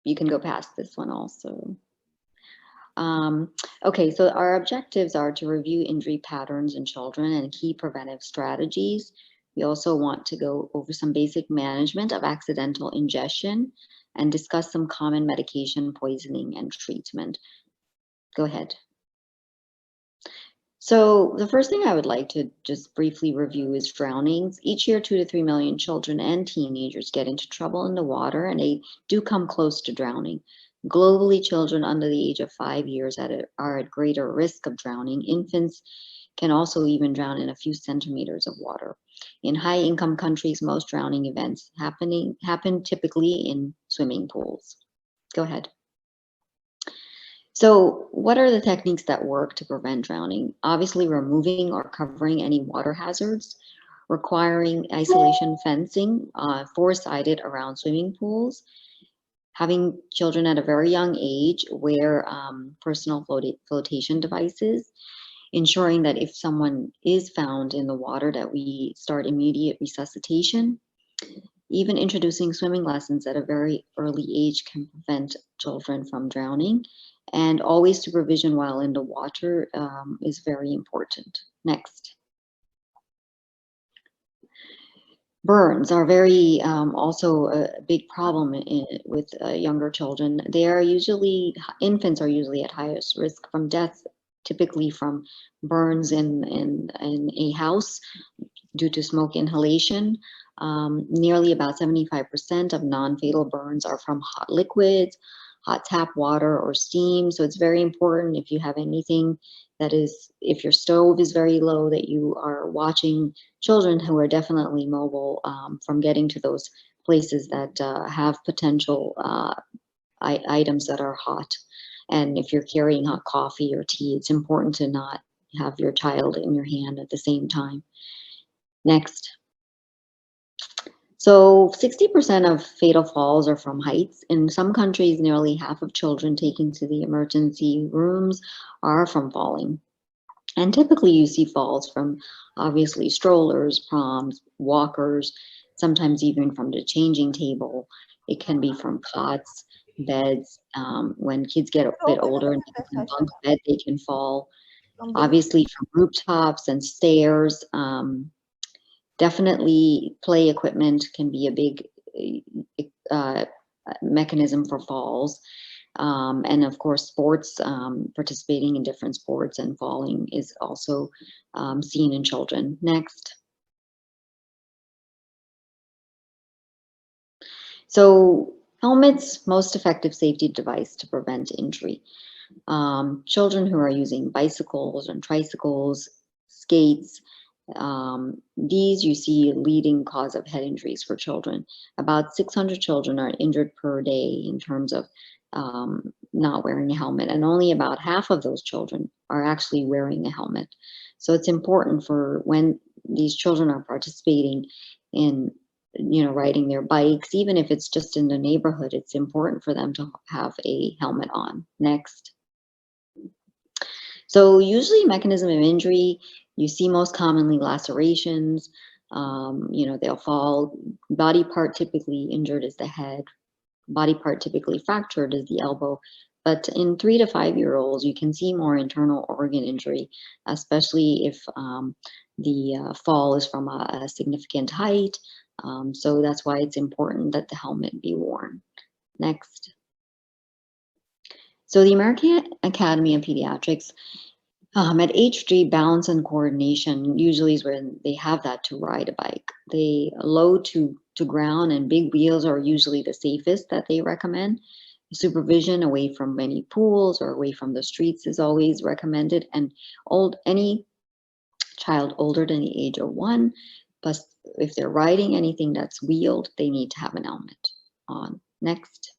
you can go past this one also. Okay, so our objectives are to review injury patterns in children and key preventive strategies. We also want to go over some basic management of accidental ingestion and discuss some common medication poisoning and treatment. Go ahead. So the first thing I would like to just briefly review is drownings. Each year, 2 to 3 million children and teenagers get into trouble in the water, and they do come close to drowning. Globally, children under the age of 5 years are at greater risk of drowning. Infants can also even drown in a few centimeters of water. In high-income countries, most drowning events happen typically in swimming pools. Go ahead. So what are the techniques that work to prevent drowning? Obviously, removing or covering any water hazards, requiring isolation fencing, four-sided around swimming pools, having children at a very young age wear personal flotation devices, ensuring that if someone is found in the water that we start immediate resuscitation. Even introducing swimming lessons at a very early age can prevent children from drowning. And always supervision while in the water is very important. Next. Burns are very also a big problem with younger children. Infants are usually at highest risk from death, typically from burns in a house due to smoke inhalation. Nearly about 75% of non-fatal burns are from hot liquids, hot tap water, or steam. So it's very important if you have anything that is, if your stove is very low, that you are watching children who are definitely mobile from getting to those places that have potential items that are hot. And if you're carrying hot coffee or tea, it's important to not have your child in your hand at the same time. Next. So 60% of fatal falls are from heights. In some countries, nearly half of children taken to the emergency rooms are from falling. And typically you see falls from obviously strollers, proms, walkers, sometimes even from the changing table. It can be from cots, beds. When kids get a bit older and they can bunk bed, they can fall. Obviously from rooftops and stairs. Definitely play equipment can be a big mechanism for falls. And of course, sports, participating in different sports and falling is also seen in children. Next. So helmets, most effective safety device to prevent injury. Children who are using bicycles and tricycles, skates, these you see leading cause of head injuries for children. About 600 children are injured per day in terms of not wearing a helmet, and only about half of those children are actually wearing a helmet. So it's important for when these children are participating in, riding their bikes, even if it's just in the neighborhood, it's important for them to have a helmet on. Next. So usually mechanism of injury, you see most commonly lacerations, they'll fall. Body part typically injured is the head. Body part typically fractured is the elbow. But in 3 to 5 year olds, you can see more internal organ injury, especially if the fall is from a significant height. So that's why it's important that the helmet be worn. Next. So the American Academy of Pediatrics, at age 3, balance and coordination usually is when they have that to ride a bike. They low to ground and big wheels are usually the safest that they recommend. Supervision away from many pools or away from the streets is always recommended. And any child older than the age of 1, plus if they're riding anything that's wheeled, they need to have an helmet on. Next.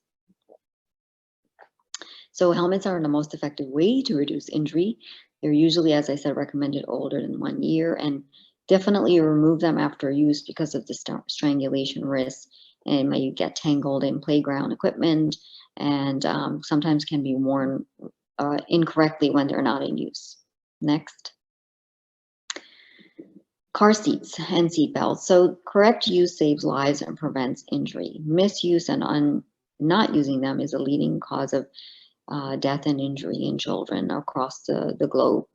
So helmets are the most effective way to reduce injury. They're usually, as I said, recommended older than 1 year, and definitely remove them after use because of the strangulation risk. And might get tangled in playground equipment, and sometimes can be worn incorrectly when they're not in use. Next. Car seats and seat belts. So correct use saves lives and prevents injury. Misuse and not using them is a leading cause of death and injury in children across the globe.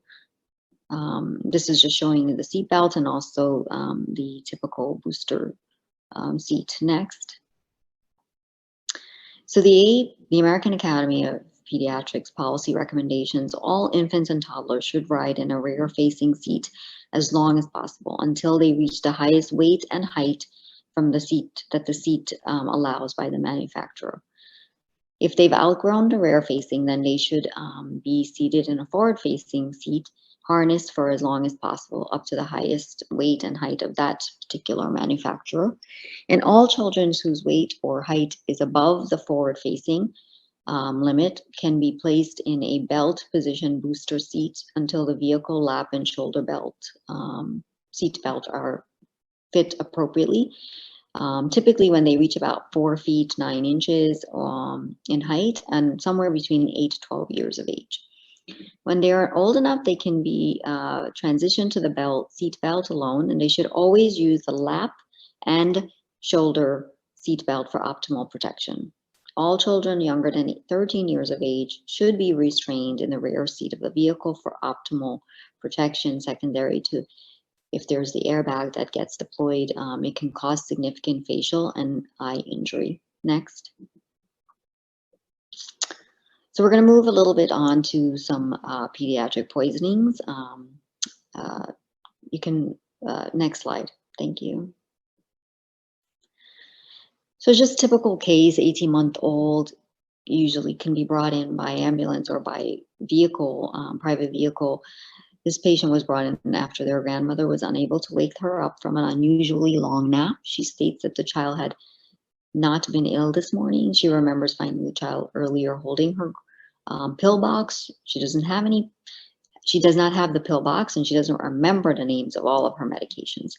This is just showing you the seatbelt and also the typical booster seat. Next. So the American Academy of Pediatrics policy recommendations, all infants and toddlers should ride in a rear-facing seat as long as possible until they reach the highest weight and height from the seat that the seat allows by the manufacturer. If they've outgrown the rear-facing, then they should be seated in a forward-facing seat, harnessed for as long as possible, up to the highest weight and height of that particular manufacturer. And all children whose weight or height is above the forward-facing limit can be placed in a belt position booster seat until the vehicle lap and shoulder belt seat belt are fit appropriately. Typically when they reach about 4 feet 9 inches in height and somewhere between 8 to 12 years of age. When they are old enough, they can be transitioned to the seat belt alone, and they should always use the lap and shoulder seat belt for optimal protection. All children younger than 13 years of age should be restrained in the rear seat of the vehicle for optimal protection, secondary to if there's the airbag that gets deployed, it can cause significant facial and eye injury. Next. So we're going to move a little bit on to some pediatric poisonings. You can, next slide, thank you. So just typical case, 18-month-old, usually can be brought in by ambulance or by vehicle, private vehicle. This patient was brought in after their grandmother was unable to wake her up from an unusually long nap. She states that the child had not been ill this morning. She remembers finding the child earlier holding her pill box. She does not have the pill box, and she doesn't remember the names of all of her medications.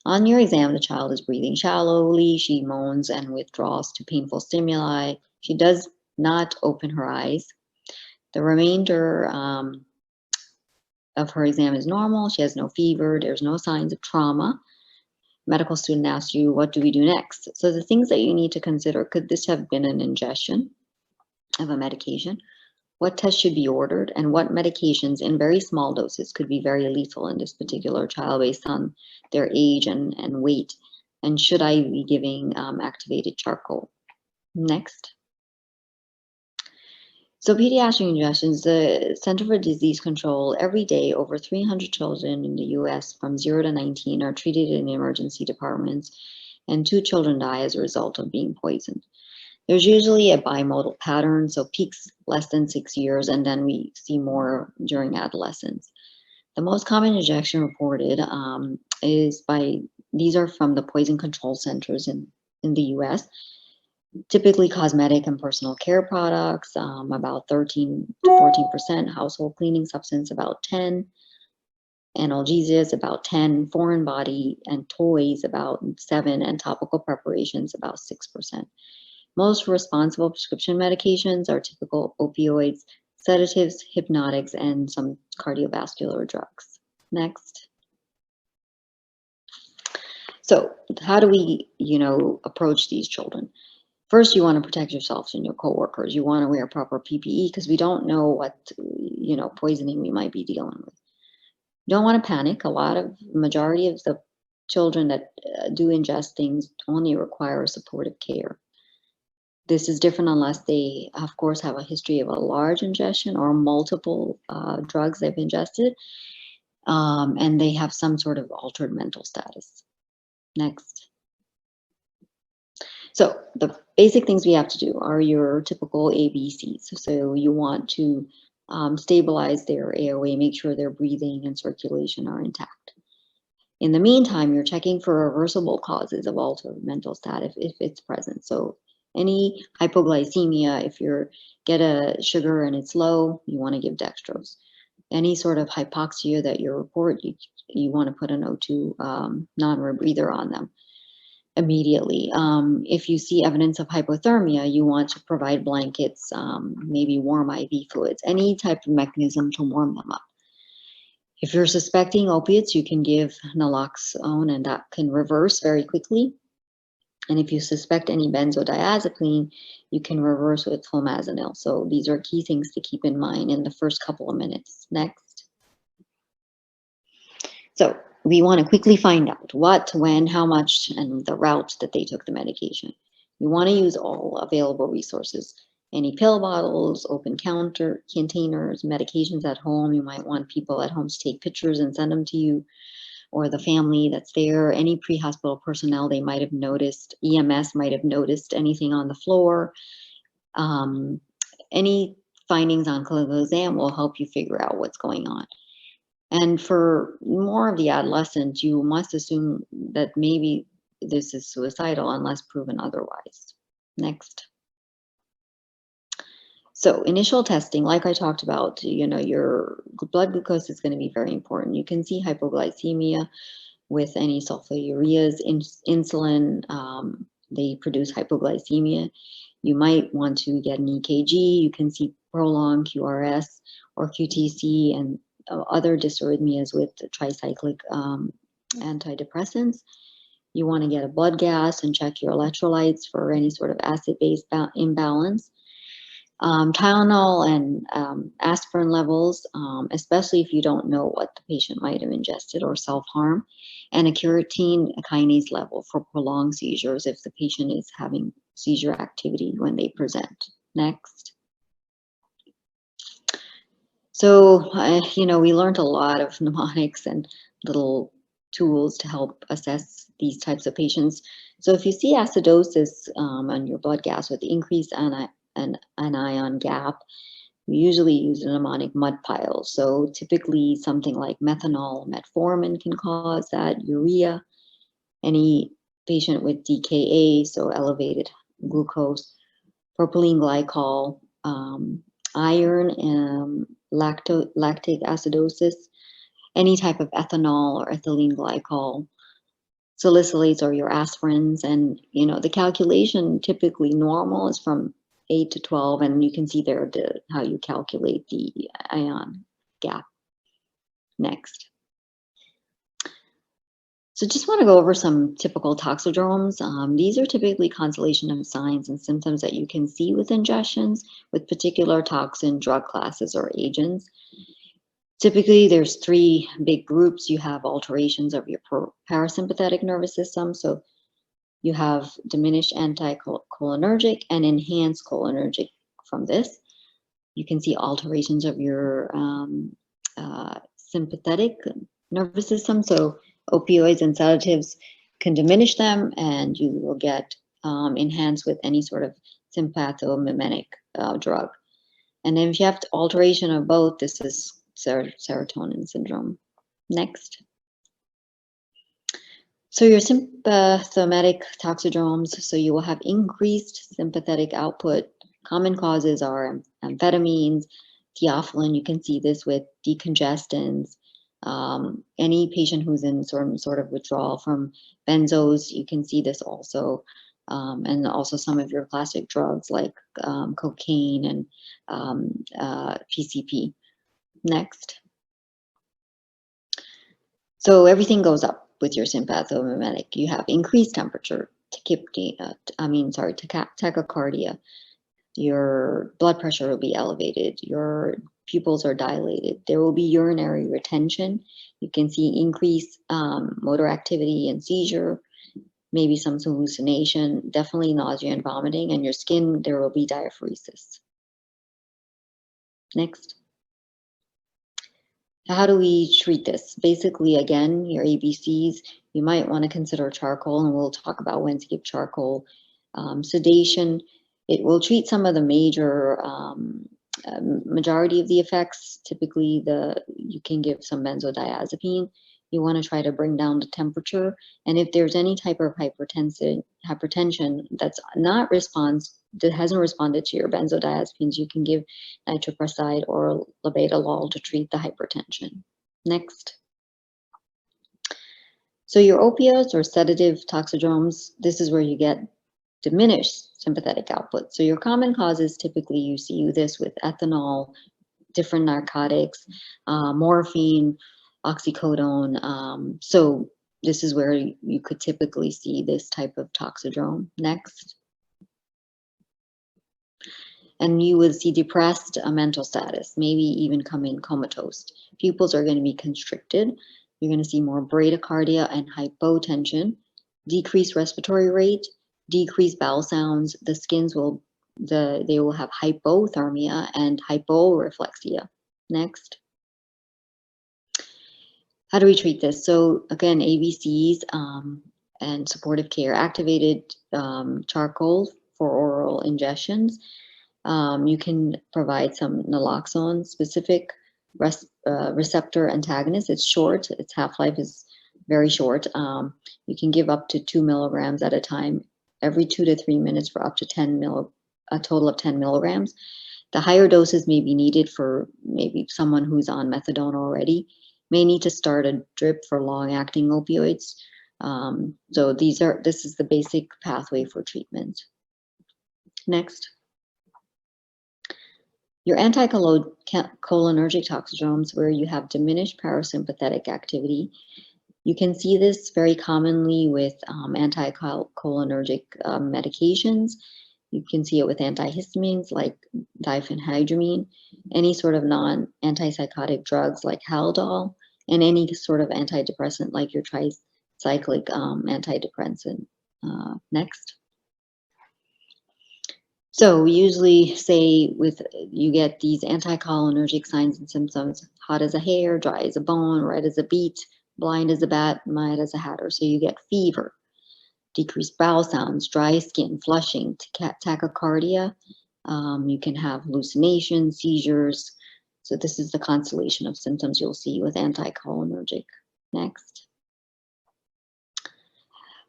On your exam, the child is breathing shallowly. She moans and withdraws to painful stimuli. She does not open her eyes. The remainder of her exam is normal. She has no fever. There's no signs of trauma. Medical student asks you, what do we do next? So the things that you need to consider, could this have been an ingestion of a medication? What tests should be ordered, and what medications in very small doses could be very lethal in this particular child based on their age and weight? And should I be giving activated charcoal? Next. So pediatric ingestions, the Center for Disease Control, every day over 300 children in the US from 0 to 19 are treated in emergency departments, and 2 children die as a result of being poisoned. There's usually a bimodal pattern, so peaks less than 6 years, and then we see more during adolescence. The most common injection reported these are from the poison control centers in the US. Typically cosmetic and personal care products, about 13 to 14%, household cleaning substance about 10, analgesias about 10, foreign body and toys about 7, and topical preparations about 6%. Most responsible prescription medications are typical opioids, sedatives, hypnotics, and some cardiovascular drugs. Next. So how do we, approach these children? First, you want to protect yourself and your coworkers. You want to wear proper PPE because we don't know what, poisoning we might be dealing with. You don't want to panic. Majority of the children that do ingest things only require supportive care. This is different unless they, of course, have a history of a large ingestion or multiple drugs they've ingested, and they have some sort of altered mental status. Next. So the basic things we have to do are your typical ABCs. So you want to stabilize their airway, make sure their breathing and circulation are intact. In the meantime, you're checking for reversible causes of altered mental status if it's present. So any hypoglycemia, if you get a sugar and it's low, you want to give dextrose. Any sort of hypoxia that you report, you want to put an O2 non-rebreather on them immediately. If you see evidence of hypothermia, you want to provide blankets, maybe warm IV fluids, any type of mechanism to warm them up. If you're suspecting opiates, you can give naloxone, and that can reverse very quickly. And if you suspect any benzodiazepine, you can reverse with clomazanil. So these are key things to keep in mind in the first couple of minutes. Next. So we want to quickly find out what, when, how much, and the route that they took the medication. You want to use all available resources. Any pill bottles, open counter containers, medications at home. You might want people at home to take pictures and send them to you, or the family that's there. Any pre-hospital personnel, they might have noticed, EMS might have noticed anything on the floor. Any findings on clinical exam will help you figure out what's going on. And for more of the adolescents, you must assume that maybe this is suicidal unless proven otherwise. Next. So initial testing, like I talked about, your blood glucose is going to be very important. You can see hypoglycemia with any sulfonylureas, insulin, they produce hypoglycemia. You might want to get an EKG. You can see prolonged QRS or QTC and other dysrhythmias with tricyclic antidepressants. You want to get a blood gas and check your electrolytes for any sort of acid-base imbalance. Tylenol and aspirin levels, especially if you don't know what the patient might have ingested or self-harm, and a creatine kinase level for prolonged seizures if the patient is having seizure activity when they present. Next. So, we learned a lot of mnemonics and little tools to help assess these types of patients. So if you see acidosis on your blood gas with increased anion gap, we usually use a mnemonic mud pile. So typically something like methanol, metformin can cause that, urea, any patient with DKA, so elevated glucose, propylene glycol, iron, lactic acidosis, any type of ethanol or ethylene glycol, salicylates or your aspirins. And, the calculation typically normal is from 8 to 12, and you can see there how you calculate the ion gap. Next. So just want to go over some typical toxidromes. These are typically constellation of signs and symptoms that you can see with ingestions with particular toxin, drug classes, or agents. Typically, there's 3 big groups. You have alterations of your parasympathetic nervous system. So you have diminished anticholinergic and enhanced cholinergic from this. You can see alterations of your sympathetic nervous system. So opioids and sedatives can diminish them, and you will get enhanced with any sort of sympathomimetic drug. And then if you have alteration of both, this is serotonin syndrome. Next. So your sympathomimetic toxidromes, so you will have increased sympathetic output. Common causes are amphetamines, theophylline. You can see this with decongestants. Any patient who's in sort of withdrawal from benzos, you can see this also. And also some of your classic drugs like cocaine and PCP. Next. So everything goes up with your sympathomimetic. You have increased temperature, tachycardia. Your blood pressure will be elevated. Your pupils are dilated. There will be urinary retention. You can see increased motor activity and seizure, maybe some hallucination, definitely nausea and vomiting, and your skin, there will be diaphoresis. Next. How do we treat this? Basically, again, your ABCs, you might want to consider charcoal, and we'll talk about when to give charcoal. Sedation, it will treat some of the major, majority of the effects. Typically, you can give some benzodiazepine. You want to try to bring down the temperature. And if there's any type of hypertension that's that hasn't responded to your benzodiazepines, you can give nitroprusside or labetalol to treat the hypertension. Next. So your opioids or sedative toxidromes, this is where you get diminished sympathetic output. So your common causes, typically you see this with ethanol, different narcotics, morphine, oxycodone. So this is where you could typically see this type of toxidrome. Next. And you would see depressed mental status, maybe even come in comatose. Pupils are going to be constricted. You're going to see more bradycardia and hypotension, decreased respiratory rate, decreased bowel sounds. The skins will, they will have hypothermia and hyporeflexia. Next. How do we treat this? So again, ABCs and supportive care, activated charcoal for oral ingestions. You can provide some naloxone specific receptor antagonist. It's short, its half-life is very short. You can give up to 2 milligrams at a time every 2 to 3 minutes for up to a total of 10 milligrams. The higher doses may be needed for maybe someone who's on methadone already, may need to start a drip for long-acting opioids. So this is the basic pathway for treatment. Next. Your anticholinergic toxidromes, where you have diminished parasympathetic activity. You can see this very commonly with anticholinergic medications. You can see it with antihistamines like diphenhydramine, any sort of non-antipsychotic drugs like Haldol, and any sort of antidepressant like your tricyclic antidepressant. Next. So we usually say you get these anticholinergic signs and symptoms: hot as a hair, dry as a bone, red as a beet, blind as a bat, mad as a hatter. So you get fever, decreased bowel sounds, dry skin, flushing, tachycardia. You can have hallucinations, seizures. So this is the constellation of symptoms you'll see with anticholinergic. Next.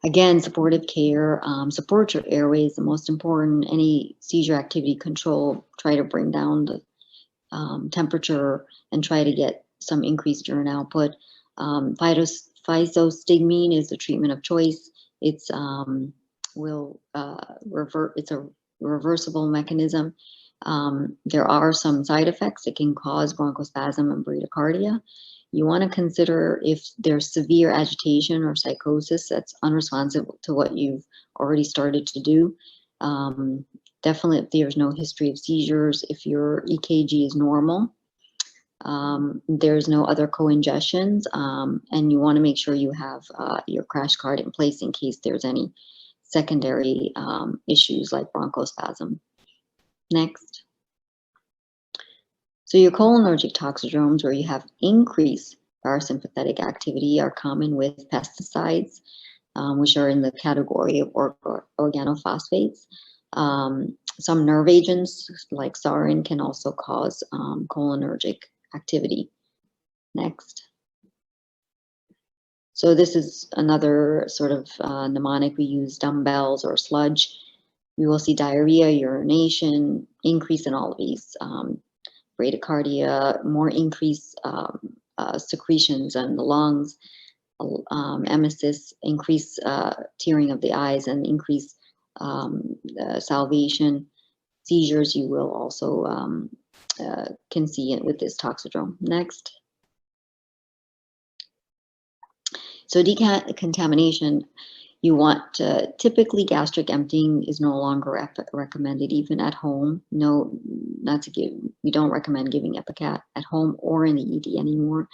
Again, supportive care, support your airways, the most important. Any seizure activity control, try to bring down the temperature and try to get some increased urine output. Physostigmine is the treatment of choice. It's it's a reversible mechanism. There are some side effects. It can cause bronchospasm and bradycardia. You want to consider if there's severe agitation or psychosis that's unresponsive to what you've already started to do. Definitely if there's no history of seizures, if your EKG is normal, there's no other co-ingestions, and you want to make sure you have your crash cart in place in case there's any secondary issues like bronchospasm. Next. So your cholinergic toxidromes, where you have increased parasympathetic activity, are common with pesticides, which are in the category of organophosphates. Some nerve agents like sarin can also cause cholinergic activity. Next. So this is another sort of mnemonic. We use dumbbells or sludge. You will see diarrhea, urination, increase in all of these. Bradycardia, more increased secretions in the lungs, emesis, increased tearing of the eyes, and increased salivation. Seizures you will also can see it with this toxidrome. Next. So decontamination, you want typically gastric emptying is no longer recommended even at home. No, not to give, we don't recommend giving Epicat at home or in the ED anymore.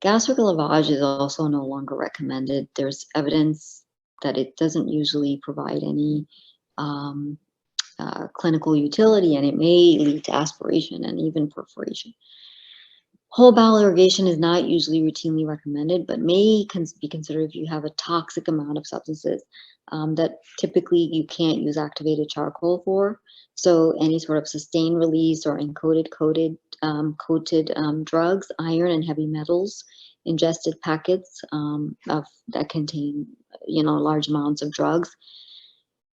Gastric lavage is also no longer recommended. There's evidence that it doesn't usually provide any clinical utility, and it may lead to aspiration and even perforation. Whole bowel irrigation is not usually routinely recommended, but may be considered if you have a toxic amount of substances that typically you can't use activated charcoal for. So any sort of sustained release or coated drugs, iron and heavy metals, ingested packets that contain large amounts of drugs.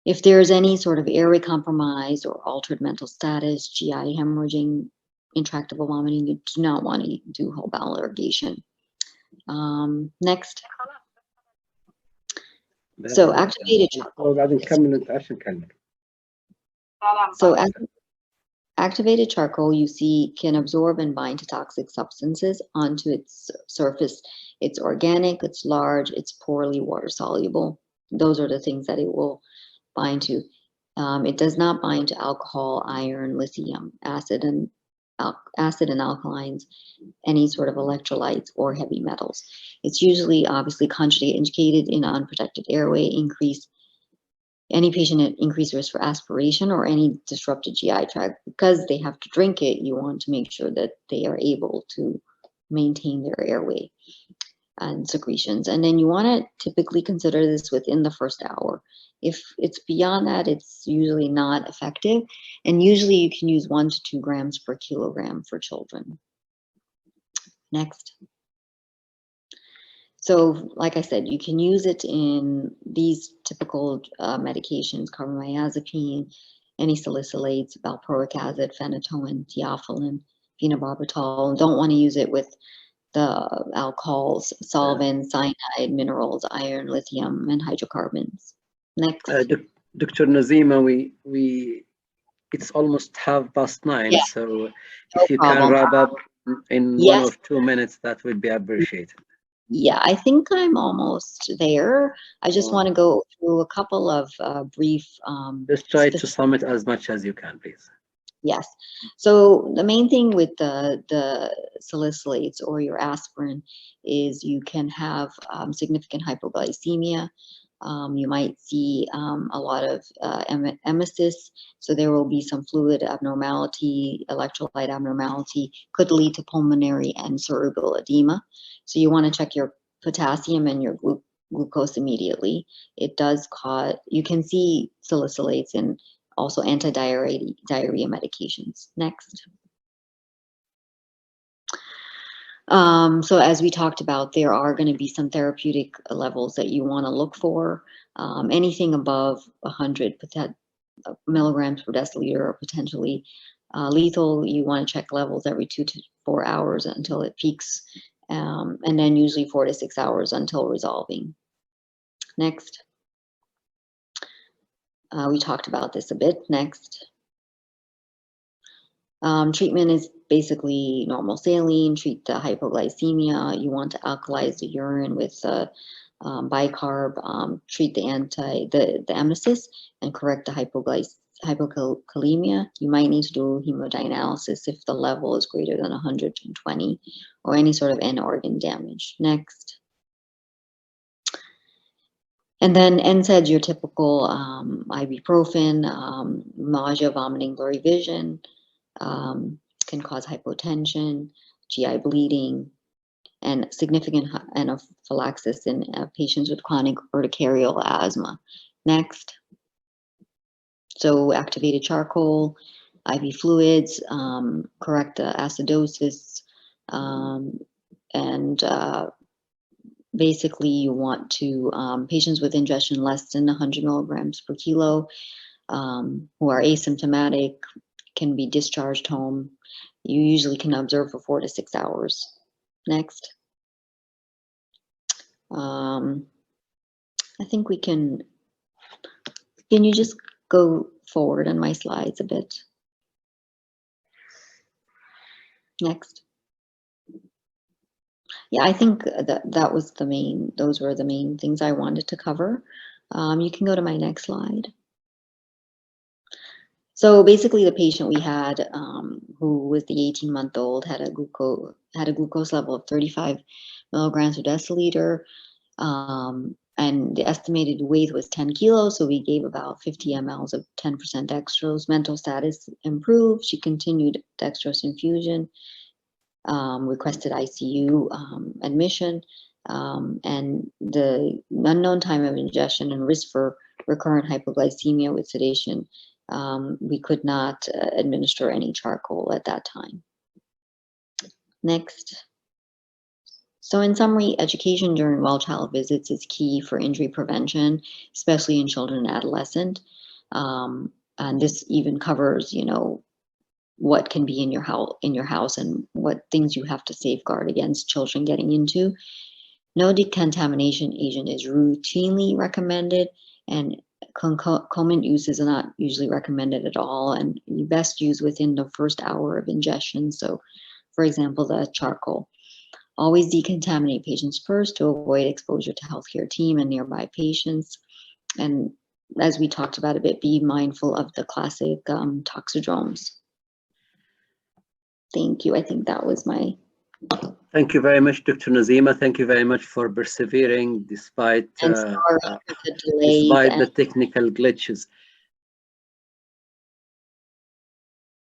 If there's any sort of airway compromise or altered mental status, GI hemorrhaging, intractable vomiting, you do not want to do whole bowel irrigation. Next. So activated charcoal. So Activated charcoal, you see, can absorb and bind to toxic substances onto its surface. It's organic, it's large, it's poorly water soluble. Those are the things that it will bind to. It does not bind to alcohol, iron, lithium, acid and alkalines, any sort of electrolytes or heavy metals. It's usually obviously contraindicated in unprotected airway, any patient at increased risk for aspiration or any disrupted GI tract. Because they have to drink it, you want to make sure that they are able to maintain their airway and secretions. And then you want to typically consider this within the first hour. If it's beyond that, it's usually not effective. And usually you can use 1 to 2 grams per kilogram for children. Next. So, like I said, you can use it in these typical medications: carbamazepine, any salicylates, valproic acid, phenytoin, theophylline, phenobarbital. Don't want to use it with the alcohols, solvents, cyanide, minerals, iron, lithium, and hydrocarbons. Next. Dr. Nazeema, it's almost 9:30, Yeah, so no if you problem. can wrap up in Yes. 1 or 2 minutes, that would be appreciated. Yeah, I think I'm almost there. I just want to go through a couple of brief. Just try to sum it as much as you can, please. Yes. So the main thing with the salicylates or your aspirin is you can have significant hypoglycemia. You might see a lot of emesis, so there will be some fluid abnormality, electrolyte abnormality, could lead to pulmonary and cerebral edema. So you want to check your potassium and your glucose immediately. It does cause, you can see salicylates in also anti-diarrhea medications. Next. So as we talked about, there are going to be some therapeutic levels that you want to look for. Anything above 100 milligrams per deciliter or potentially lethal, you want to check levels every 2 to 4 hours until it peaks, and then usually 4 to 6 hours until resolving. Next. We talked about this a bit. Next. Treatment is basically normal saline, treat the hypoglycemia. You want to alkalize the urine with bicarb, treat the emesis and correct the hypokalemia. You might need to do hemodialysis if the level is greater than 120 or any sort of end organ damage. Next. And then NSAIDs, your typical ibuprofen, nausea, vomiting, blurry vision, can cause hypotension, GI bleeding, and significant anaphylaxis in patients with chronic urticarial asthma. Next. So activated charcoal, IV fluids, correct acidosis, and basically you want to, patients with ingestion less than 100 milligrams per kilo, who are asymptomatic, can be discharged home. You usually can observe for 4 to 6 hours. Next. I think we can you just go forward on my slides a bit? Next. Yeah, I think that was those were the main things I wanted to cover. You can go to my next slide. So basically the patient we had, who was the 18-month-old, had a glucose level of 35 milligrams per deciliter, and the estimated weight was 10 kilos, so we gave about 50 mLs of 10% dextrose. Mental status improved. She continued dextrose infusion, requested ICU admission, and the unknown time of ingestion and risk for recurrent hypoglycemia with sedation. We could not administer any charcoal at that time. Next. So in summary, education during well-child visits is key for injury prevention, especially in children and adolescents. And this even covers, what can be in your house and what things you have to safeguard against children getting into. No decontamination agent is routinely recommended, and concomitant use is not usually recommended at all, and you best use within the first hour of ingestion. So, for example, the charcoal. Always decontaminate patients first to avoid exposure to healthcare team and nearby patients. And as we talked about a bit, be mindful of the classic toxidromes. Thank you. I think that was my... Thank you very much, Dr. Nazeema. Thank you very much for persevering despite And sorry for the delays despite the technical glitches.